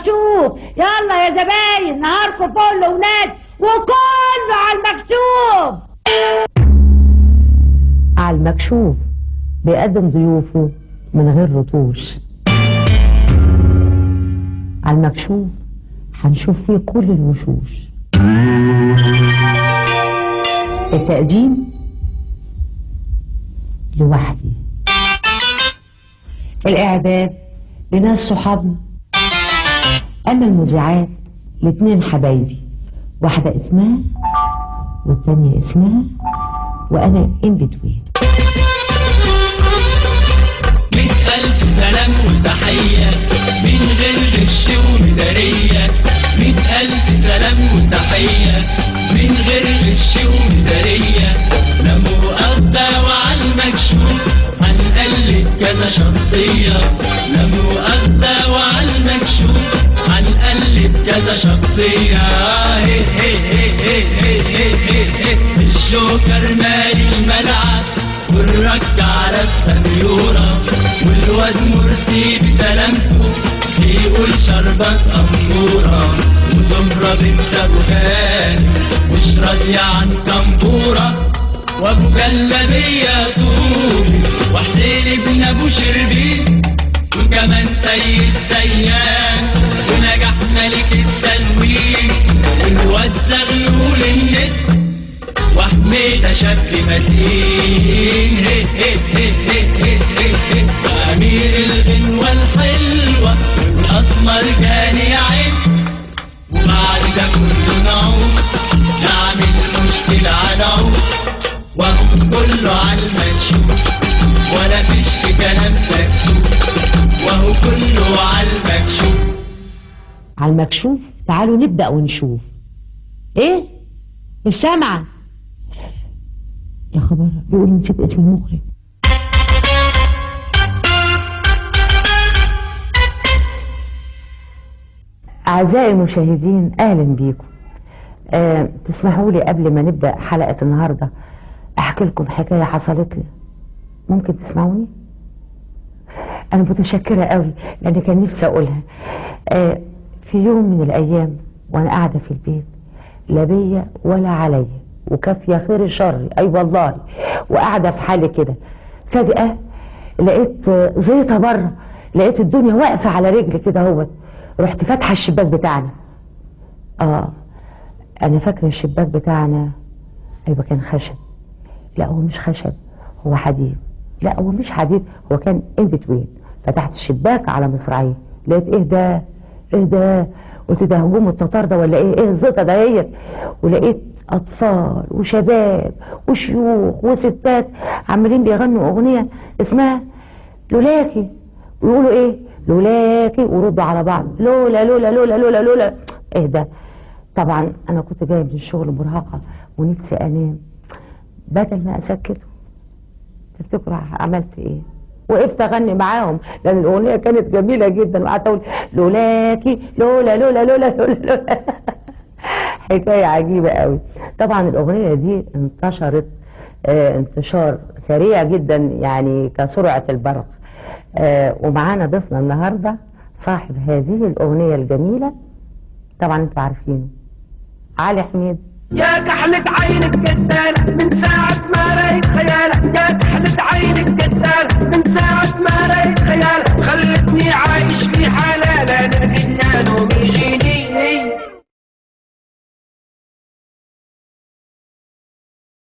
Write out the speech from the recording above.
المكشوف. يلا يا زباين، نهاركم فل ولاد وكله على المكشوف. على المكشوف بيقدم ضيوفه من غير رطوش. على المكشوف هنشوف فيه كل الوشوش. التقديم لوحدي، الإعداد لناس صحابنا، أما المذيعات لاتنين حبايبي، واحدة اسمها والتانية اسمها وأنا إن بتوين. 100,000 سلام وتحية من غير غش ومدارية. 100,000 سلام وتحية من غير غش ومدارية. لا مؤاخذة وعلى المكشوف هنقلد كذا شخصية. لا مؤاخذة وعلى المكشوف هنقلد كذا شخصية. الجوكر مالي الملعب والرك على السنيورة، والواد مرسي بسلامته بيقول شربت أمورة، وزهرة بنت أبو هاني مش راضية عن كمبورة، وأبو جلابية طوبي وحسين ابن أبو شربين، وكمان سيد زيان ونجح ملك التلوين، والواد زغلول النت وحميدة شاب متين. وأمير الغنوة الحلوة والأسمر كان يعين، وبعد ده كله نعود نعمل مشكلة على عود، وهو كله على المكشوف ولا فيش في كلام مكشوف، وهو كله على المكشوف. على المكشوف تعالوا نبدأ ونشوف. ايه مش سامعة يا خبر، بيقول نسيت اسم المخرج. أعزائي المشاهدين أهلا بيكم. تسمحوا لي قبل ما نبدأ حلقة النهاردة أحكي لكم حكاية حصلت لي، ممكن تسمعوني؟ أنا متشكرة قوي لأن كان نفسي أقولها. في يوم من الأيام وأنا قاعدة في البيت لا بيا ولا عليا وكافية خير الشر، أي والله، وقاعدة في حالي كده، فجأة لقيت زيطة بره، لقيت الدنيا واقفة على رجلي كده اهوت، رحت فاتحة الشباك بتاعنا. أنا فاكرة الشباك بتاعنا أيوة كان خشب، لا هو مش خشب، هو حديد، لا هو مش حديد، هو كان ان بتوين. فتحت الشباك على مصراعيه، لقيت ايه ده ايه ده، قلت ده هجوم التتار ده ولا ايه الزيطة دهيت، ولقيت اطفال وشباب وشيوخ وستات عمالين بيغنوا اغنية اسمها لولاكي، ويقولوا ايه لولاكي وردوا على بعض لولا لولا لولا لولا لولا. ايه ده؟ طبعا انا كنت جايه من الشغل مرهقه ونفسي انام، بدل ما اسكته تفتكروا عملت ايه؟ وقفت اغني معاهم لان الاغنيه كانت جميله جدا، وقعدت اقول لولاكي لولا لولا لولا لولا لولا. حكايه عجيبه قوي. طبعا الاغنيه دي انتشرت انتشار سريع جدا يعني كسرعه البرق. ومعانا ضيفنا النهارده صاحب هذه الاغنيه الجميله، طبعا انتوا عارفينه، علي حميد. يا كحلة عينك كدالة من ساعة ما رأيت خيالة، يا كحلة عينك كدالة من ساعة ما رأيت خيالة، خلتني عايش